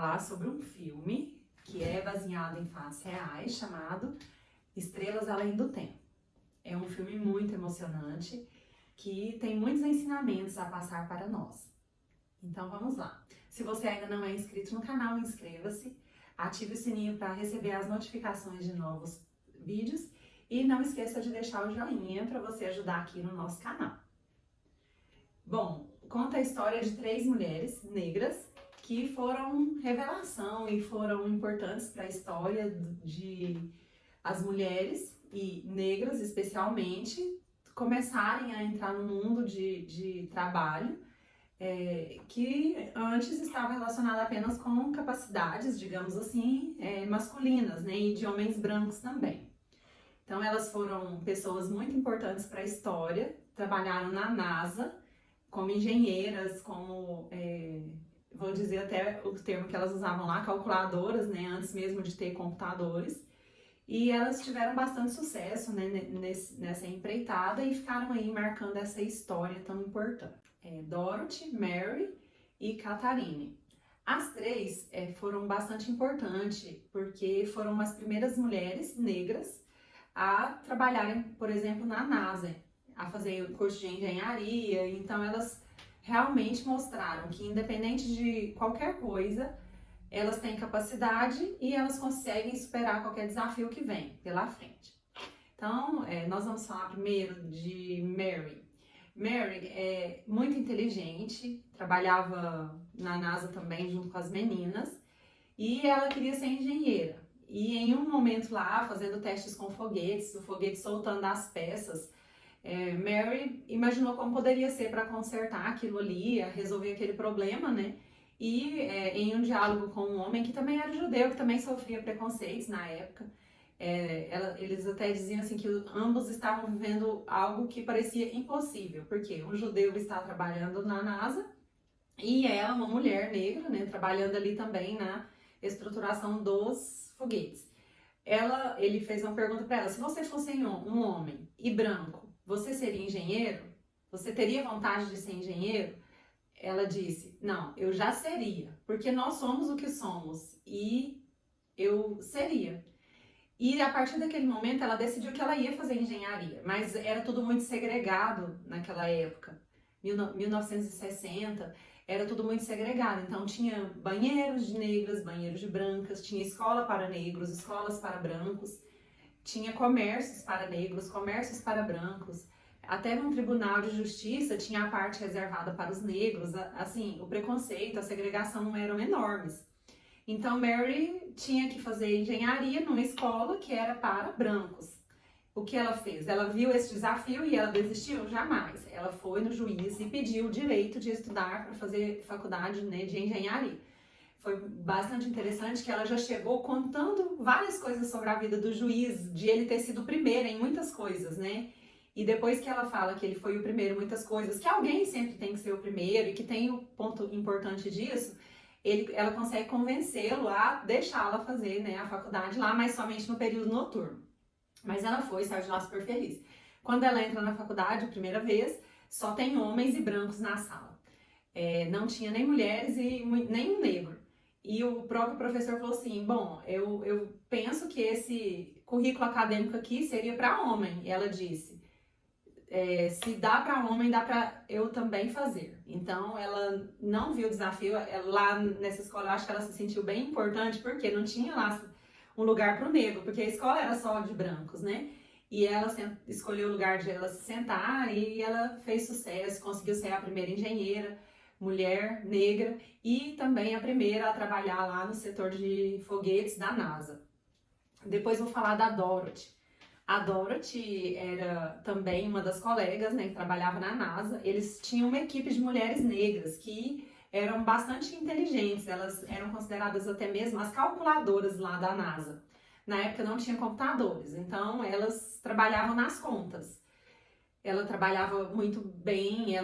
falar sobre um filme que é baseado em fatos reais, chamado Estrelas Além do Tempo. É um filme muito emocionante que tem muitos ensinamentos a passar para nós. Então vamos lá. Se você ainda não é inscrito no canal, inscreva-se, ative o sininho para receber as notificações de novos vídeos e não esqueça de deixar o joinha para você ajudar aqui no nosso canal. Bom, conta a história de 3 mulheres negras que foram revelação e foram importantes para a história de as mulheres e negras especialmente começarem a entrar no mundo de trabalho que antes estava relacionado apenas com capacidades, digamos assim, masculinas, né, e de homens brancos também. Então elas foram pessoas muito importantes para a história, trabalharam na NASA como engenheiras, como, vou dizer até o termo que elas usavam lá, calculadoras, né, antes mesmo de ter computadores. E elas tiveram bastante sucesso, né, nessa empreitada e ficaram aí marcando essa história tão importante. Dorothy, Mary e Catherine. As 3 foram bastante importantes porque foram as primeiras mulheres negras a trabalharem, por exemplo, na NASA, a fazer o curso de engenharia. Então elas realmente mostraram que independente de qualquer coisa, elas têm capacidade e elas conseguem superar qualquer desafio que vem pela frente. Então, nós vamos falar primeiro de Mary. Mary é muito inteligente, trabalhava na NASA também junto com as meninas e ela queria ser engenheira. E em um momento lá, fazendo testes com foguetes, o foguete soltando as peças, Mary imaginou como poderia ser para consertar aquilo ali, resolver aquele problema, né? E em um diálogo com um homem que também era judeu, que também sofria preconceitos na época, eles até diziam assim que ambos estavam vivendo algo que parecia impossível, porque um judeu está trabalhando na NASA e ela, uma mulher negra, né, trabalhando ali também na estruturação dos foguetes. Ele fez uma pergunta para ela: se você fosse um homem e branco, você seria engenheiro? Você teria vontade de ser engenheiro? Ela disse: não, eu já seria, porque nós somos o que somos e eu seria. E a partir daquele momento ela decidiu que ela ia fazer engenharia, mas era tudo muito segregado naquela época, 1960, era tudo muito segregado. Então tinha banheiros de negras, banheiros de brancas, tinha escola para negros, escolas para brancos, tinha comércios para negros, comércios para brancos. Até no Tribunal de Justiça tinha a parte reservada para os negros. Assim, o preconceito, a segregação eram enormes. Então Mary tinha que fazer engenharia numa escola que era para brancos. O que ela fez? Ela viu esse desafio e ela desistiu? Jamais. Ela foi no juiz e pediu o direito de estudar para fazer faculdade, né, de engenharia. Foi bastante interessante que ela já chegou contando várias coisas sobre a vida do juiz, de ele ter sido o primeiro em muitas coisas, né? E depois que ela fala que ele foi o primeiro em muitas coisas, que alguém sempre tem que ser o primeiro e que tem o ponto importante disso, ela consegue convencê-lo a deixá-la fazer, né, a faculdade lá, mas somente no período noturno. Mas ela foi, saiu de lá super feliz. Quando ela entra na faculdade, a primeira vez, só tem homens e brancos na sala. Não tinha nem mulheres e nem um negro. E o próprio professor falou assim: bom, eu penso que esse currículo acadêmico aqui seria para homem. E ela disse: se dá para homem, dá para eu também fazer. Então ela não viu o desafio. Lá nessa escola eu acho que ela se sentiu bem importante, porque não tinha lá um lugar para o negro, porque a escola era só de brancos, né? E ela escolheu o lugar de ela se sentar e ela fez sucesso, conseguiu ser a primeira engenheira, mulher negra, e também a primeira a trabalhar lá no setor de foguetes da NASA. Depois vou falar da Dorothy. A Dorothy era também uma das colegas, né, que trabalhava na NASA. Eles tinham uma equipe de mulheres negras que eram bastante inteligentes, elas eram consideradas até mesmo as calculadoras lá da NASA. Na época não tinha computadores, então elas trabalhavam nas contas. Ela trabalhava muito bem,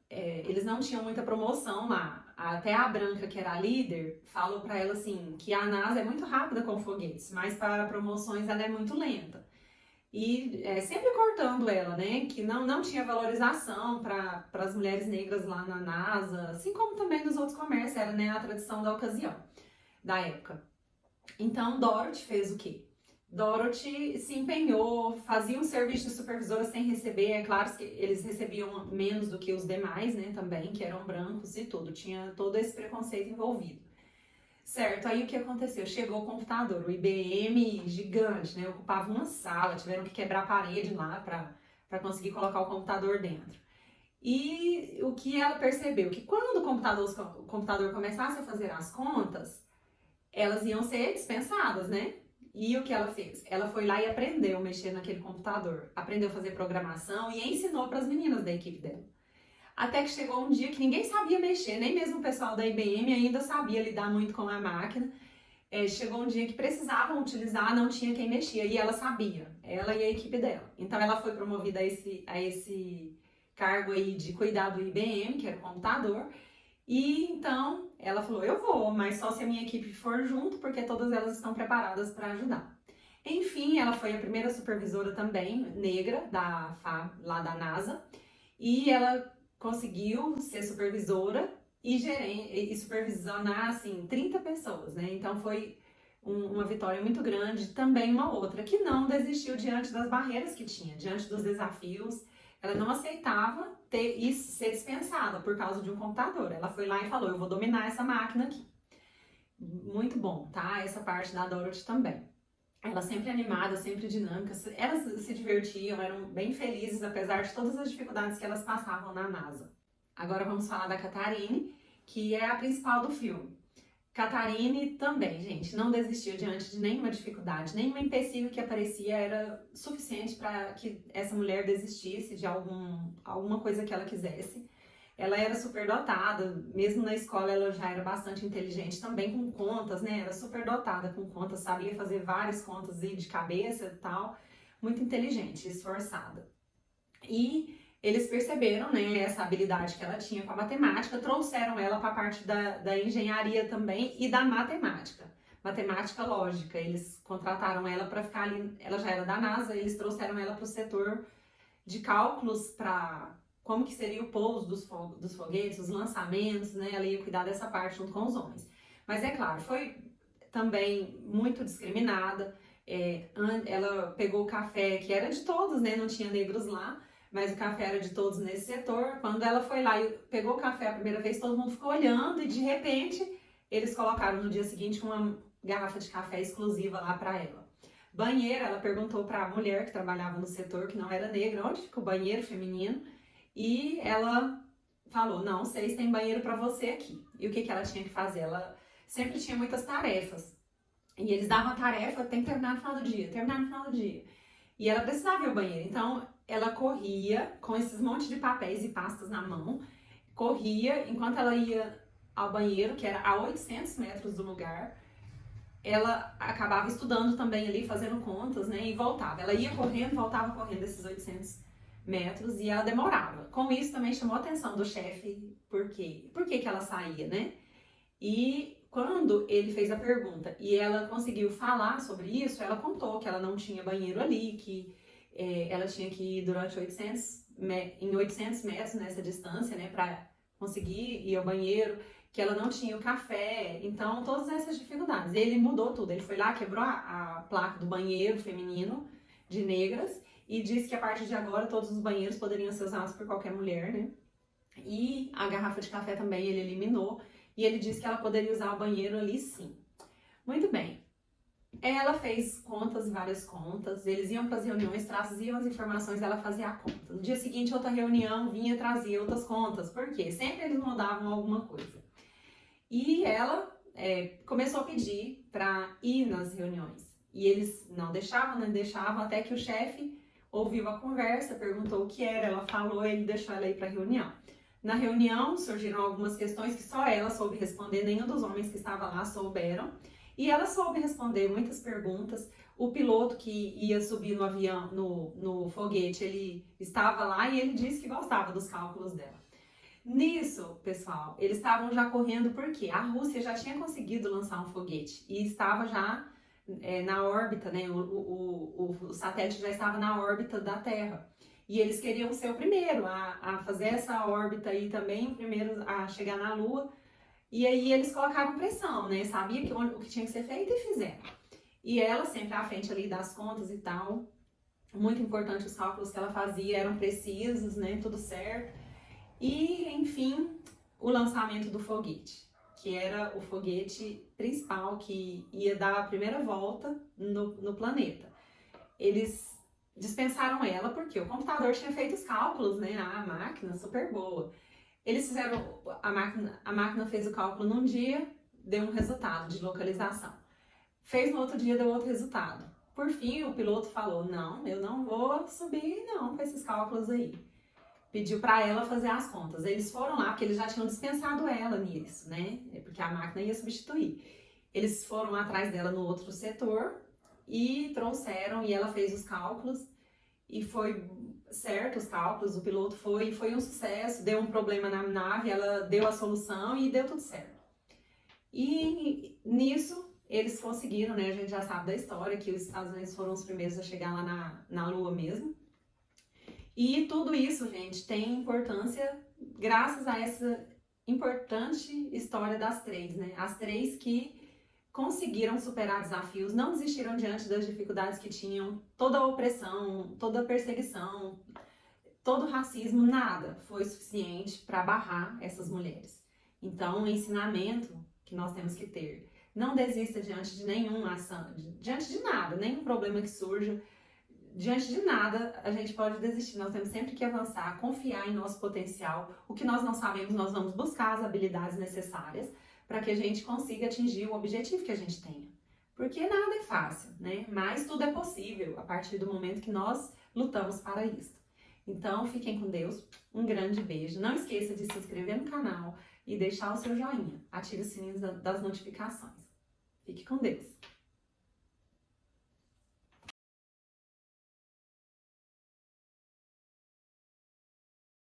eles não tinham muita promoção lá. Até a Branca, que era a líder, falou para ela assim, que a NASA é muito rápida com foguetes, mas para promoções ela é muito lenta. E sempre cortando ela, né, que não tinha valorização para as mulheres negras lá na NASA, assim como também nos outros comércios, era, né, a tradição da ocasião. da época. Então, Dorothy fez o quê? Dorothy se empenhou, fazia um serviço de supervisora sem receber. É claro que eles recebiam menos do que os demais, né, também, que eram brancos e tudo. Tinha todo esse preconceito envolvido. Certo, aí o que aconteceu? Chegou o computador, o IBM gigante, né, ocupava uma sala, tiveram que quebrar a parede lá para conseguir colocar o computador dentro. E o que ela percebeu? Que quando o computador começasse a fazer as contas, elas iam ser dispensadas, né? E o que ela fez? Ela foi lá e aprendeu a mexer naquele computador, aprendeu a fazer programação e ensinou para as meninas da equipe dela. Até que chegou um dia que ninguém sabia mexer, nem mesmo o pessoal da IBM ainda sabia lidar muito com a máquina. Chegou um dia que precisavam utilizar, não tinha quem mexia, e ela sabia, ela e a equipe dela. Então ela foi promovida a esse cargo aí de cuidar do IBM, que era o computador, e então ela falou, eu vou, mas só se a minha equipe for junto, porque todas elas estão preparadas para ajudar. Enfim, ela foi a primeira supervisora também, negra, lá da NASA, e ela conseguiu ser supervisora e supervisionar, assim, 30 pessoas, né? Então foi uma vitória muito grande. Também uma outra que não desistiu diante das barreiras que tinha, diante dos desafios. Ela não aceitava ter isso, ser dispensada por causa de um computador. Ela foi lá e falou, eu vou dominar essa máquina aqui. Muito bom, tá? Essa parte da Dorothy também. Ela sempre animada, sempre dinâmica, elas se divertiam, eram bem felizes, apesar de todas as dificuldades que elas passavam na NASA. Agora vamos falar da Katharine, que é a principal do filme. Katharine também, gente, não desistiu diante de nenhuma dificuldade, nenhum empecilho que aparecia era suficiente para que essa mulher desistisse de alguma coisa que ela quisesse. Ela era super dotada, mesmo na escola ela já era bastante inteligente, também com contas, né? Era super dotada com contas, sabia fazer várias contas de cabeça e tal, muito inteligente, esforçada. E eles perceberam, né, essa habilidade que ela tinha com a matemática, trouxeram ela para a parte da engenharia também e da matemática. Matemática lógica, eles contrataram ela para ficar ali, ela já era da NASA, eles trouxeram ela para o setor de cálculos para como que seria o pouso dos foguetes, os lançamentos, né? Ela ia cuidar dessa parte junto com os homens. Mas é claro, foi também muito discriminada. Ela pegou o café, que era de todos, né? Não tinha negros lá, mas o café era de todos nesse setor. Quando ela foi lá e pegou o café a primeira vez, todo mundo ficou olhando e de repente eles colocaram no dia seguinte uma garrafa de café exclusiva lá para ela. Banheiro, ela perguntou para a mulher que trabalhava no setor, que não era negra, onde fica o banheiro feminino, e ela falou, não, vocês têm banheiro para você aqui. E o que ela tinha que fazer? Ela sempre tinha muitas tarefas, e eles davam a tarefa, tem que terminar no final do dia, terminar no final do dia. E ela precisava ir ao banheiro, então ela corria com esses montes de papéis e pastas na mão, corria enquanto ela ia ao banheiro, que era a 800 metros do lugar. Ela acabava estudando também ali, fazendo contas, né, e voltava. Ela ia correndo, voltava correndo esses 800 metros e ela demorava. Com isso também chamou a atenção do chefe, por quê? Por que ela saía, né? E quando ele fez a pergunta e ela conseguiu falar sobre isso, ela contou que ela não tinha banheiro ali, que ela tinha que ir durante 800 metros nessa distância, né, para conseguir ir ao banheiro, que ela não tinha o café, então todas essas dificuldades. Ele mudou tudo, ele foi lá, quebrou a placa do banheiro feminino de negras e disse que a partir de agora todos os banheiros poderiam ser usados por qualquer mulher, né? E a garrafa de café também ele eliminou e ele disse que ela poderia usar o banheiro ali sim. Muito bem. Ela fez contas, várias contas, eles iam para as reuniões, traziam as informações, ela fazia a conta. No dia seguinte, outra reunião, vinha trazer outras contas, por quê? Sempre eles mudavam alguma coisa. E ela começou a pedir para ir nas reuniões. E eles não deixavam, até que o chefe ouviu a conversa, perguntou o que era, ela falou, ele deixou ela ir para a reunião. Na reunião surgiram algumas questões que só ela soube responder, nenhum dos homens que estavam lá souberam. E ela soube responder muitas perguntas. O piloto que ia subir no avião, no foguete, ele estava lá e ele disse que gostava dos cálculos dela. Nisso, pessoal, eles estavam já correndo porque a Rússia já tinha conseguido lançar um foguete e estava já na órbita, né? O satélite já estava na órbita da Terra. E eles queriam ser o primeiro a fazer essa órbita e também o primeiro a chegar na Lua. E aí eles colocaram pressão, né? Sabia o que tinha que ser feito e fizeram. E ela sempre à frente ali das contas e tal. Muito importante, os cálculos que ela fazia eram precisos, né? Tudo certo. E, enfim, o lançamento do foguete, que era o foguete principal que ia dar a primeira volta no planeta. Eles dispensaram ela porque o computador tinha feito os cálculos, né? A máquina super boa. Eles fizeram, a máquina fez o cálculo num dia, deu um resultado de localização. Fez no outro dia, deu outro resultado. Por fim, o piloto falou, não, eu não vou subir não com esses cálculos aí. Pediu para ela fazer as contas. Eles foram lá, porque eles já tinham dispensado ela nisso, né? Porque a máquina ia substituir. Eles foram atrás dela no outro setor e trouxeram, e ela fez os cálculos, e foi certo os cálculos, o piloto foi um sucesso, deu um problema na nave, ela deu a solução e deu tudo certo. E nisso, eles conseguiram, né? A gente já sabe da história, que os Estados Unidos foram os primeiros a chegar lá na Lua mesmo. E tudo isso, gente, tem importância graças a essa importante história das três, né? As três que conseguiram superar desafios, não desistiram diante das dificuldades que tinham, toda a opressão, toda a perseguição, todo o racismo, nada foi suficiente para barrar essas mulheres. Então, o ensinamento que nós temos que ter, não desista diante de nenhuma ação, diante de nada, nenhum problema que surja, diante de nada a gente pode desistir, nós temos sempre que avançar, confiar em nosso potencial, o que nós não sabemos nós vamos buscar as habilidades necessárias para que a gente consiga atingir o objetivo que a gente tenha. Porque nada é fácil, né? Mas tudo é possível a partir do momento que nós lutamos para isso. Então, fiquem com Deus, um grande beijo. Não esqueça de se inscrever no canal e deixar o seu joinha. Ative o sininho das notificações. Fique com Deus.